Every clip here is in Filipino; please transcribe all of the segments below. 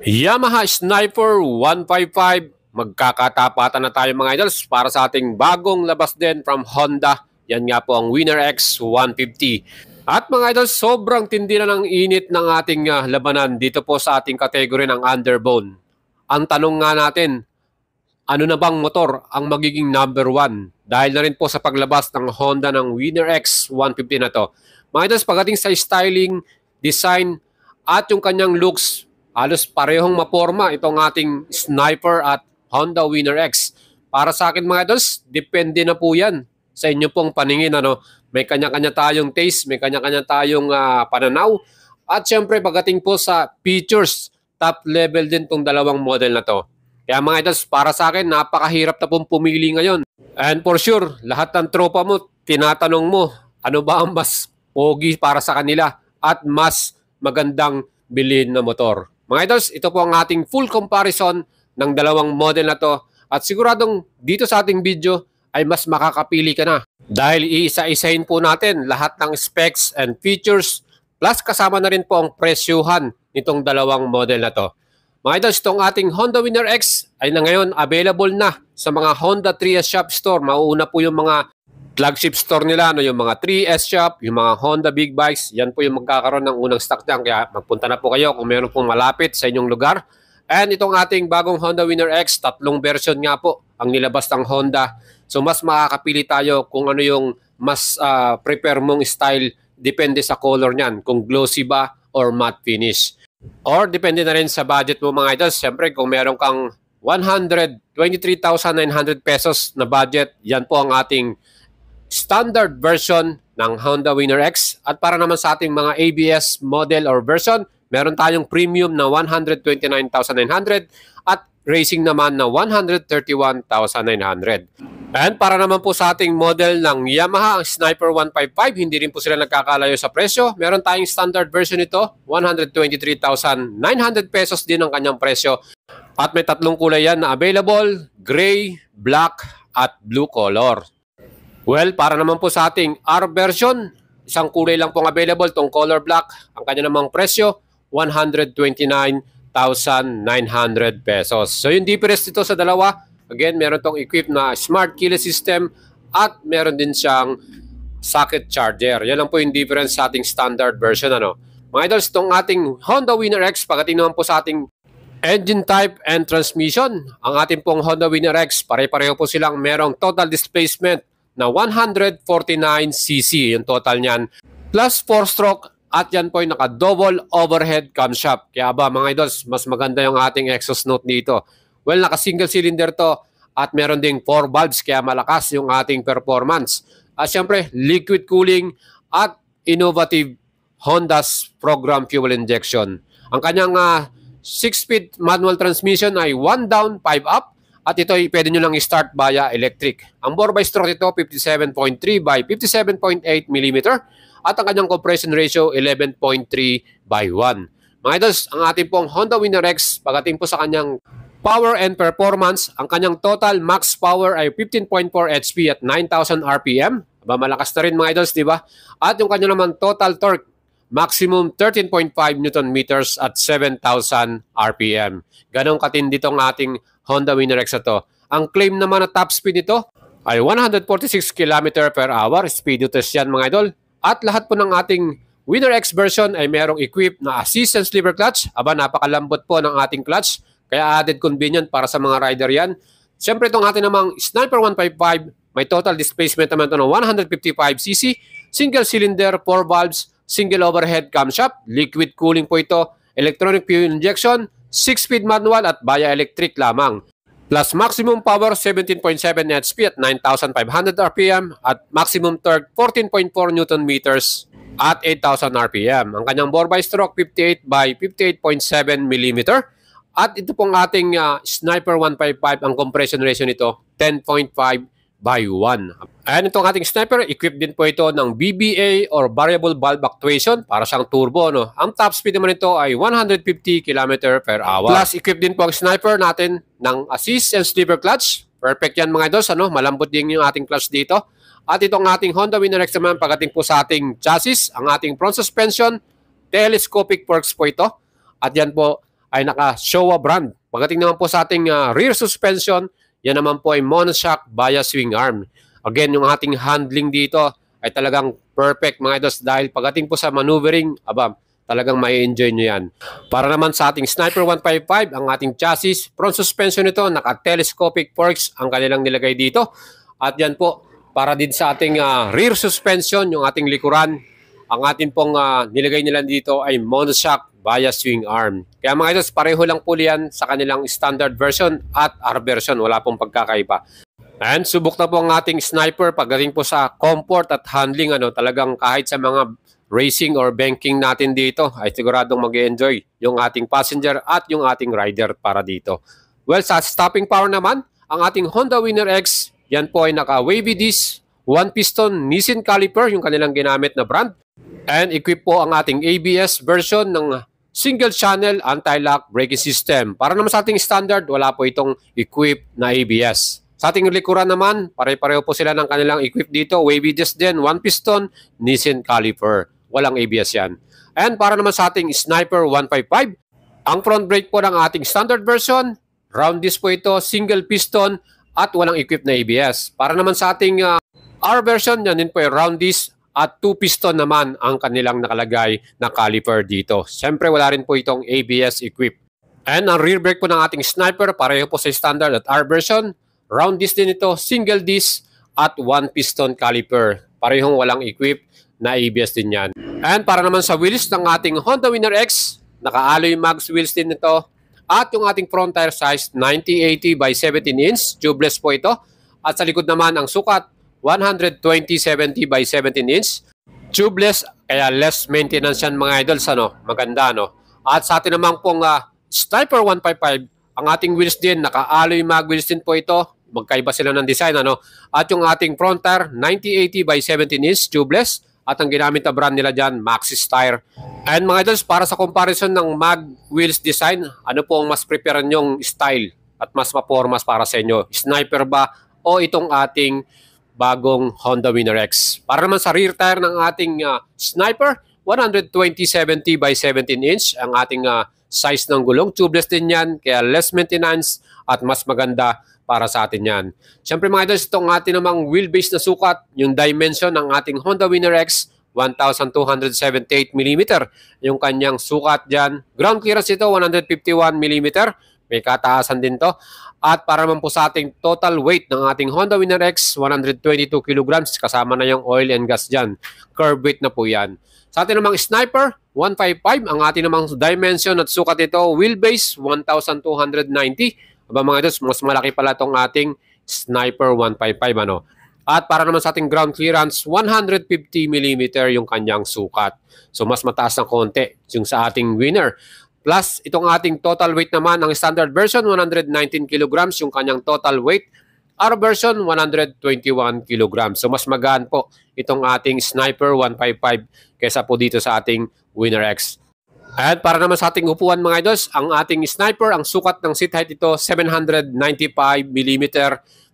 Yamaha Sniper 155, magkakatapatan na tayo mga idols para sa ating bagong labas din from Honda. Yan nga po ang Winner X 150. At mga idols, sobrang tindi na ng init ng ating labanan dito po sa ating kategory ng underbone. Ang tanong nga natin, ano na bang motor ang magiging number 1? Dahil na rin po sa paglabas ng Honda ng Winner X 150 na to. Mga idols, pagdating sa styling, design, at yung kanyang looks, halos parehong maporma itong ating Sniper at Honda Winner X. Para sa akin mga idols, depende na po yan sa inyo pong paningin. May kanya-kanya tayong taste, may kanya-kanya tayong pananaw. At syempre pagdating po sa features, top level din tong dalawang model na to. Kaya mga idols, para sa akin, napakahirap na pong pumili ngayon. And for sure, lahat ng tropa mo, tinatanong mo, ano ba ang mas pogi para sa kanila at mas magandang bilhin na motor. Mga idols, ito po ang ating full comparison ng dalawang model na to. At siguradong dito sa ating video ay mas makakapili ka na. Dahil iisa-isahin po natin lahat ng specs and features plus kasama na rin po ang presyuhan nitong dalawang model na to. Mga idols, itong ating Honda Winner X ay na ngayon available na sa mga Honda 3S Shop Store. Mauuna po yung mga flagship store nila, yung mga 3S Shop, yung mga Honda Big Bikes. Yan po yung magkakaroon ng unang stock dyan. Kaya magpunta na po kayo kung meron pong malapit sa inyong lugar. And itong ating bagong Honda Winner X, tatlong version nga po ang nilabas ng Honda. So mas makakapili tayo kung ano yung mas prepare mong style. Depende sa color niyan, kung glossy ba or matte finish. Or depende na rin sa budget mo mga idols. Siyempre kung meron kang 123,900 pesos na budget, yan po ang ating standard version ng Honda Winner X. At para naman sa ating mga ABS model or version, meron tayong premium na 129,900 at racing naman na 131,900. And para naman po sa ating model ng Yamaha, ang Sniper 155, hindi rin po sila nagkakalayo sa presyo. Meron tayong standard version nito, 123,900 pesos din ang kanyang presyo. At may tatlong kulay yan na available, gray, black, at blue color. Well, para naman po sa ating R version, isang kulay lang pong available, tong color black. Ang kanya namang presyo, 129,900 pesos. So yung difference dito sa dalawa, again, meron tong equipped na smart keyless system at meron din siyang socket charger. Yan lang po yung difference sa ating standard version. Mga idols, itong ating Honda Winner X, pagdating naman po sa ating engine type and transmission, ang ating pong Honda Winner X, pare-pareho po silang merong total displacement na 149cc yung total niyan. Plus 4-stroke at yan po yung naka-double overhead camshaft. Kaya ba mga idols, mas maganda yung ating exhaust note dito. Well, naka-single cylinder to at meron ding 4 valves kaya malakas yung ating performance. At syempre, liquid cooling at innovative Honda's program fuel injection. Ang kanyang 6-speed manual transmission ay 1 down, 5 up. At ito ay pwede nyo lang i-start via electric. Ang bore by stroke ito 57.3 by 57.8 mm. At ang kanyang compression ratio 11.3 by 1. Mga idols, ang ating pong Honda Winner X, pagdating po sa kanyang power and performance, ang kanyang total max power ay 15.4 HP at 9,000 RPM. Aba, malakas na rin mga idols, di ba? At yung kanyang naman total torque, maximum 13.5 Newton meters at 7,000 RPM. Ganong katindi itong ating Honda Winner X na to. Ang claim naman na top speed nito ay 146 km per hour. Speed test yan mga idol. At lahat po ng ating Winner X version ay merong equipped na assist and sleeper clutch. Aba, napakalambot po ng ating clutch. Kaya added convenient para sa mga rider yan. Siyempre itong ating namang Sniper 155, may total displacement naman ito ng 155cc, single cylinder, 4 valves, single overhead camshaft, liquid cooling po ito, electronic fuel injection, 6-speed manual at via electric lamang. Plus maximum power 17.7 HP at 9,500 RPM at maximum torque 14.4 Newton meters at 8,000 RPM. Ang kanyang bore by stroke 58 by 58.7 mm. At ito pong ating Sniper 155, ang compression ratio nito 10.5 by 1. Ayan, itong ating Sniper, equipped din po ito ng BBA or Variable Valve Actuation para siyang turbo. Ang top speed naman ito ay 150 km per hour. Plus, equipped din po ang Sniper natin ng assist and sleeper clutch. Perfect yan mga idols, malambot din yung ating clutch dito. At itong ating Honda Winner X naman, pagdating po sa ating chassis, ang ating front suspension, telescopic forks po ito. At yan po ay naka-Showa brand. Pagdating naman po sa ating rear suspension, yan naman po ay monoshock bias swing arm. Again, yung ating handling dito ay talagang perfect mga idols dahil pagdating po sa maneuvering, talagang may enjoy nyo yan. Para naman sa ating Sniper 155, ang ating chassis, front suspension nito, naka-telescopic forks ang kanilang nilagay dito. At yan po, para din sa ating rear suspension, yung ating likuran, ang ating pong nilagay nila dito ay monoshock bias swing arm. Kaya mga idols, pareho lang po yan sa kanilang standard version at R version. Wala pong pagkakaiba. And subok na po ang ating Sniper pagdating po sa comfort at handling. Talagang kahit sa mga racing or banking natin dito ay siguradong mag-enjoy yung ating passenger at yung ating rider para dito. Well, sa stopping power naman, ang ating Honda Winner X, yan po ay naka-wavy disc, 1-piston Nissin caliper, yung kanilang ginamit na brand. And equip po ang ating ABS version ng single channel anti-lock braking system. Para naman sa ating standard, wala po itong equip na ABS. Sa ating likuran naman, pare-pareho po sila ng kanilang equip dito. Wavy disc din, 1-piston Nissin caliper. Walang ABS yan. And para naman sa ating Sniper 155, ang front brake po ng ating standard version, round disc po ito, single piston at walang equip na ABS. Para naman sa ating R version, yan din po yung round disc at 2-piston naman ang kanilang nakalagay na caliper dito. Siyempre wala rin po itong ABS equip. And ang rear brake po ng ating Sniper, pareho po sa standard at R version, round disc din ito, single disc at 1-piston caliper. Parehong walang equip na ABS din yan. And para naman sa wheels ng ating Honda Winner X, naka-alloy mags wheels din ito. At yung ating front tire size, 90/80 by 17 inch, tubeless po ito. At sa likod naman ang sukat, 120/70 by 17 inch, tubeless, kaya less maintenance yan mga idols, maganda, At sa atin naman pong Sniper 155, ang ating wheels din, naka-alloy mag wheels din po ito. Magkaiba sila ng design, At yung ating front tire, 90/80 by 17 inch, tubeless. At ang ginamit na brand nila dyan, Maxxis Tire. And mga idols, para sa comparison ng mag wheels design, ano po ang mas prepare nyong style at mas mapormas para sa inyo? Sniper ba o itong ating bagong Honda Winner X? Para naman sa rear tire ng ating Sniper, 120/70 by 17 inch ang ating size ng gulong. Tubeless din yan, kaya less maintenance at mas maganda para sa atin yan. Siyempre mga idols, itong ating namang wheelbase na sukat, yung dimension ng ating Honda Winner X, 1,278 mm. Yung kanyang sukat dyan. Ground clearance ito, 151 mm. May kataasan din to. At para naman po sa ating total weight ng ating Honda Winner X, 122 kg. Kasama na yung oil and gas dyan. Curb weight na po yan. Sa ating namang Sniper, 155. Ang ating namang dimension at sukat ito, wheelbase, 1,290. Mga idols, mas malaki pala itong ating Sniper 155, At para naman sa ating ground clearance, 150 mm yung kanyang sukat. So mas mataas ng konti yung sa ating Winner. Plus, itong ating total weight naman, ang standard version, 119 kg yung kanyang total weight. R version, 121 kg. So mas magaan po itong ating Sniper 155 kaysa po dito sa ating Winner X. At para naman sa ating upuan mga idols, ang ating Sniper, ang sukat ng seat height ito, 795 mm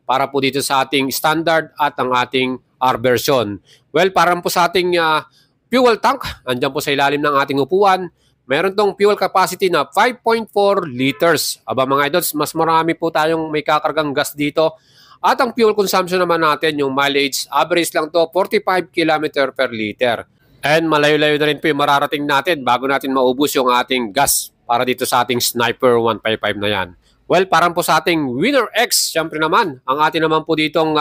para po dito sa ating standard at ang ating R version. Well, para po sa ating fuel tank, andyan po sa ilalim ng ating upuan, meron tong fuel capacity na 5.4 liters. Mga idols, mas marami po tayong may kakargang gas dito. At ang fuel consumption naman natin, yung mileage, average lang to 45 km per liter. And malayo-layo na rin po yung mararating natin bago natin maubos yung ating gas para dito sa ating Sniper 155 na yan. Well, parang po sa ating Winner X, syempre naman, ang ating naman po ditong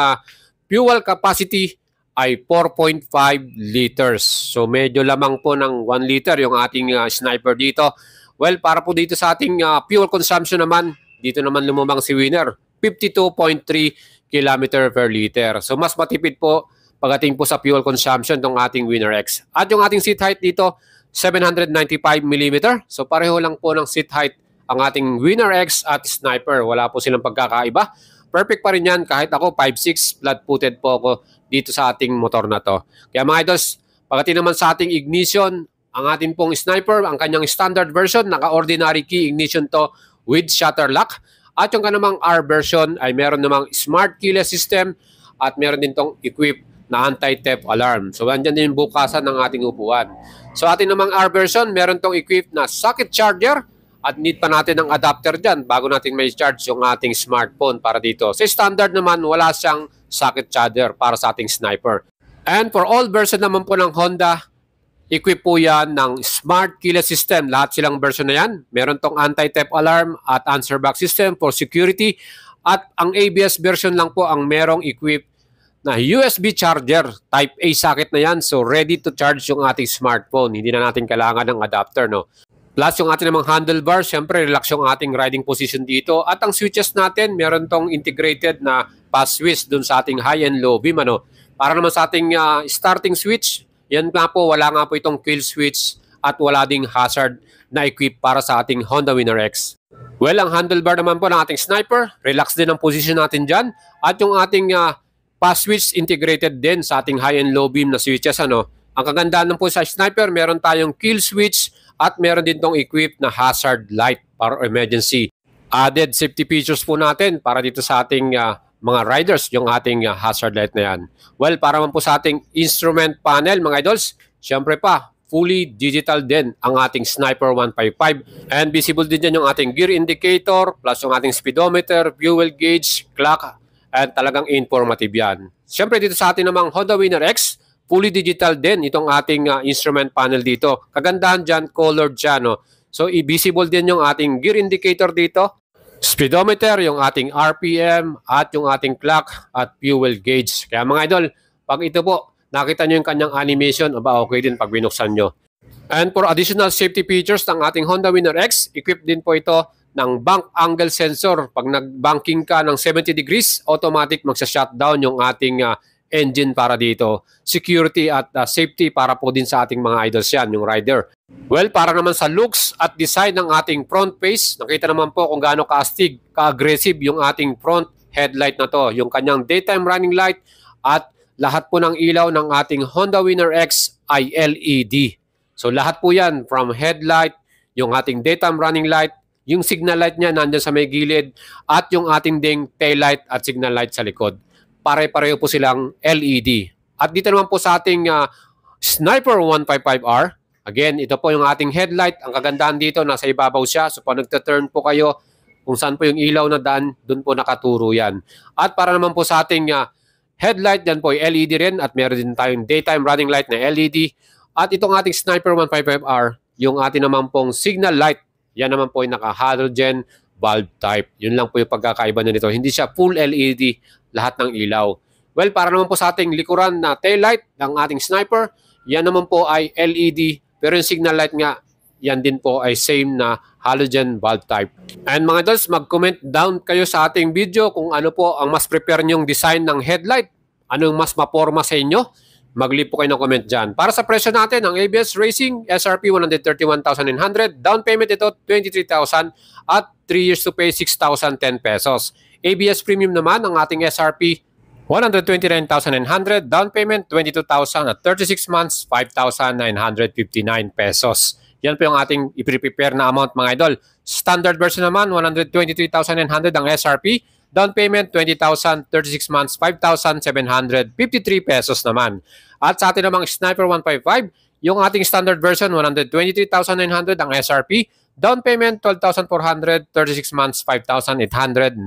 fuel capacity ay 4.5 liters. So medyo lamang po ng 1 liter yung ating Sniper dito. Well, para po dito sa ating fuel consumption naman, dito naman lumamang si Winner, 52.3 km per liter. So mas matipid po pagdating po sa fuel consumption ng ating Winner X. At yung ating seat height dito, 795 mm. So pareho lang po ng seat height ang ating Winner X at Sniper. Wala po silang pagkakaiba. Perfect pa rin yan kahit ako 5'6", flat-footed po ako dito sa ating motor na to. Kaya mga idols, pagdating naman sa ating ignition, ang ating pong Sniper, ang kanyang standard version, naka-ordinary key ignition to with shutter lock. At yung kanamang R version ay meron namang smart keyless system at meron din tong equipped na anti-theft alarm. So, andyan din yung bukasan ng ating upuan. So, ating namang R version, meron tong equipped na socket charger at need pa natin ng adapter dyan bago natin may charge yung ating smartphone para dito. Sa standard naman, wala siyang socket charger para sa ating sniper. And for all version naman po ng Honda, equip po yan ng smart keyless system. Lahat silang version na yan. Meron tong anti-theft alarm at answer back system for security. At ang ABS version lang po ang merong equip na USB charger. Type A socket na yan. So ready to charge yung ating smartphone. Hindi na natin kailangan ng adapter, no? Plus yung ating namang handlebar, syempre relax yung ating riding position dito. At ang switches natin, meron tong integrated na pass switch dun sa ating high and low beam, ano? Para naman sa ating starting switch, yan nga po, wala nga po itong kill switch at wala ding hazard na equip para sa ating Honda Winner X. Well, ang handlebar naman po ng ating sniper, relax din ang position natin dyan. At yung ating pass switch integrated din sa ating high and low beam na switches, ano? Ang kagandahan po sa sniper, meron tayong kill switch at meron din tong equipped na hazard light para emergency. Added safety features po natin para dito sa ating mga riders, yung ating hazard light na yan. Well, para man po sa ating instrument panel, mga idols, syempre pa, fully digital din ang ating Sniper 155. And visible din dyan yung ating gear indicator, plus yung ating speedometer, fuel gauge, clock, and talagang informative yan. Syempre dito sa ating namang Honda Winner X, fully digital din itong ating instrument panel dito. Kagandahan dyan, colored siya, no? So, i-visible din yung ating gear indicator dito. Speedometer, yung ating RPM, at yung ating clock at fuel gauge. Kaya mga idol, pag ito po, nakita nyo yung kanyang animation, aba okay din pag binuksan nyo. And for additional safety features ng ating Honda Winner X, equipped din po ito ng bank angle sensor. Pag nag-banking ka ng 70 degrees, automatic magsa-shutdown yung ating engine para dito. Security at safety para po din sa ating mga idols yan, yung rider. Well, para naman sa looks at design ng ating front face, nakita naman po kung gaano ka-astig, ka-aggressive yung ating front headlight na to. Yung kanyang daytime running light at lahat po ng ilaw ng ating Honda Winner X ay LED. So lahat po yan from headlight, yung ating daytime running light, yung signal light niya nandyan sa may gilid, at yung ating ding tail light at signal light sa likod. Pare-pareho po silang LED. At dito naman po sa ating Sniper 155R, again, ito po yung ating headlight. Ang kagandahan dito, nasa ibabaw siya. So pag nagta-turn po kayo, kung saan po yung ilaw na daan, dun po nakaturo yan. At para naman po sa ating headlight, yan po ay LED rin. At meron din tayong daytime running light na LED. At itong ating Sniper 155R, yung ating naman pong signal light, yan naman po ay naka-halogen bulb type. Yun lang po yung pagkakaiba na nito. Hindi siya full LED, lahat ng ilaw. Well, para naman po sa ating likuran na tail light ng ating sniper, yan naman po ay LED, pero yung signal light nga, yan din po ay same na halogen bulb type. And mga idols, mag-comment down kayo sa ating video kung ano po ang mas prepare nyong design ng headlight. Anong mas maporma sa inyo? Mag-leave po kayo ng comment dyan. Para sa presyo natin, ang ABS Racing, SRP 131,900, down payment ito 23,000 at 3 years to pay 6,010 pesos. ABS Premium naman, ang ating SRP 129,900, down payment 22,000 at 36 months 5,959 pesos. Yan po yung ating i-prepare na amount mga idol. Standard version naman 123,900 ang SRP, down payment 20,000, 36 months 5,753 pesos naman. At sa atin namang Sniper 155, yung ating standard version 123,900 ang SRP, down payment 12,400, 36 months 5,894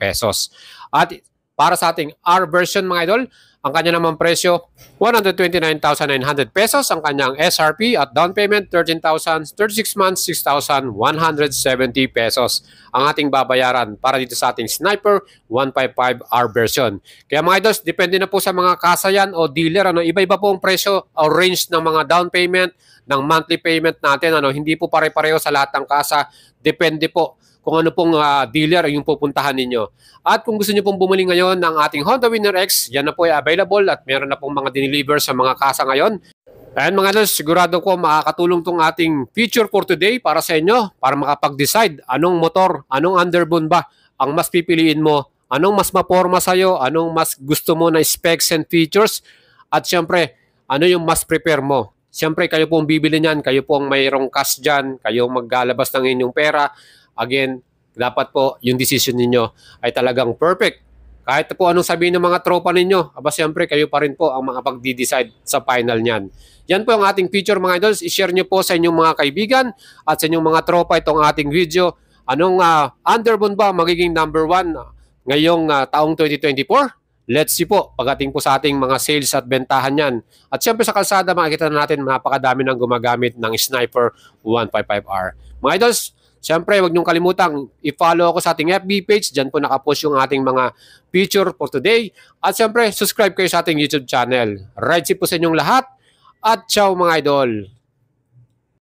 pesos. At para sa ating R version mga idol, ang kanya namang presyo 129,900 pesos ang kanyang SRP at down payment 13,000, 36 months 6,170 pesos ang ating babayaran para dito sa ating Sniper 155R version. Kaya mga idols, depende na po sa mga kasayan o dealer, ano, iba-iba po ang presyo o range ng mga down payment, ng monthly payment natin, ano, hindi po pare-pareho sa lahat ng kasa, depende po kung ano pong dealer yung pupuntahan ninyo. At kung gusto nyo pong bumili ngayon ng ating Honda Winner X, yan na po ay available at meron na pong mga dineliver sa mga kasa ngayon. And mga idols, sigurado ko makakatulong tong ating feature for today para sa inyo, para makapag-decide anong motor, anong underbone ba ang mas pipiliin mo, anong mas maporma sa'yo, anong mas gusto mo na specs and features, at syempre, ano yung mas prepare mo. Syempre, kayo pong bibili niyan, kayo pong mayroong cash dyan, kayo maglalabas ng inyong pera. Again, dapat po yung decision ninyo ay talagang perfect. Kahit po anong sabihin ng mga tropa ninyo, aba siyempre kayo pa rin po ang makapag-decide sa final niyan. Yan po ang ating feature mga idols. I-share nyo po sa inyong mga kaibigan at sa inyong mga tropa itong ating video. Anong Underbone ba magiging number 1 ngayong taong 2024? Let's see po pagdating po sa ating mga sales at bentahan yan. At syempre sa kalsada makikita na natin napakadami ng gumagamit ng Sniper 155R. Mga idols, syempre huwag niyong kalimutang i-follow ako sa ating FB page. Diyan po nakapost yung ating mga feature for today. At syempre subscribe kayo sa ating YouTube channel. Right po sa inyong lahat. At ciao mga idol!